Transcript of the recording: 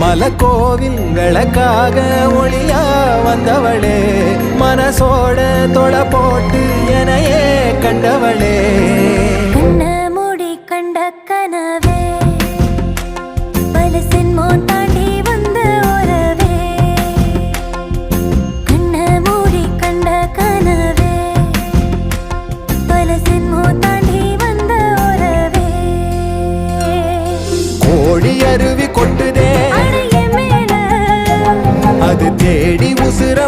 மலக்கோவில் விளக்காக ஒளியா வந்தவளே, மனசோட தொலை போட்டு எனையே கண்டவளே. கண்ண மூடி கண்ட கனவே, பல சென்மோ தாண்டி வந்த உறவே. கண்ண மூடி கண்ட கனவே, பல சென்மோ தாண்டி வந்த உறவே. கோழி அருவி கொட்டுதே, அணைய மேல அது தேடி உசுர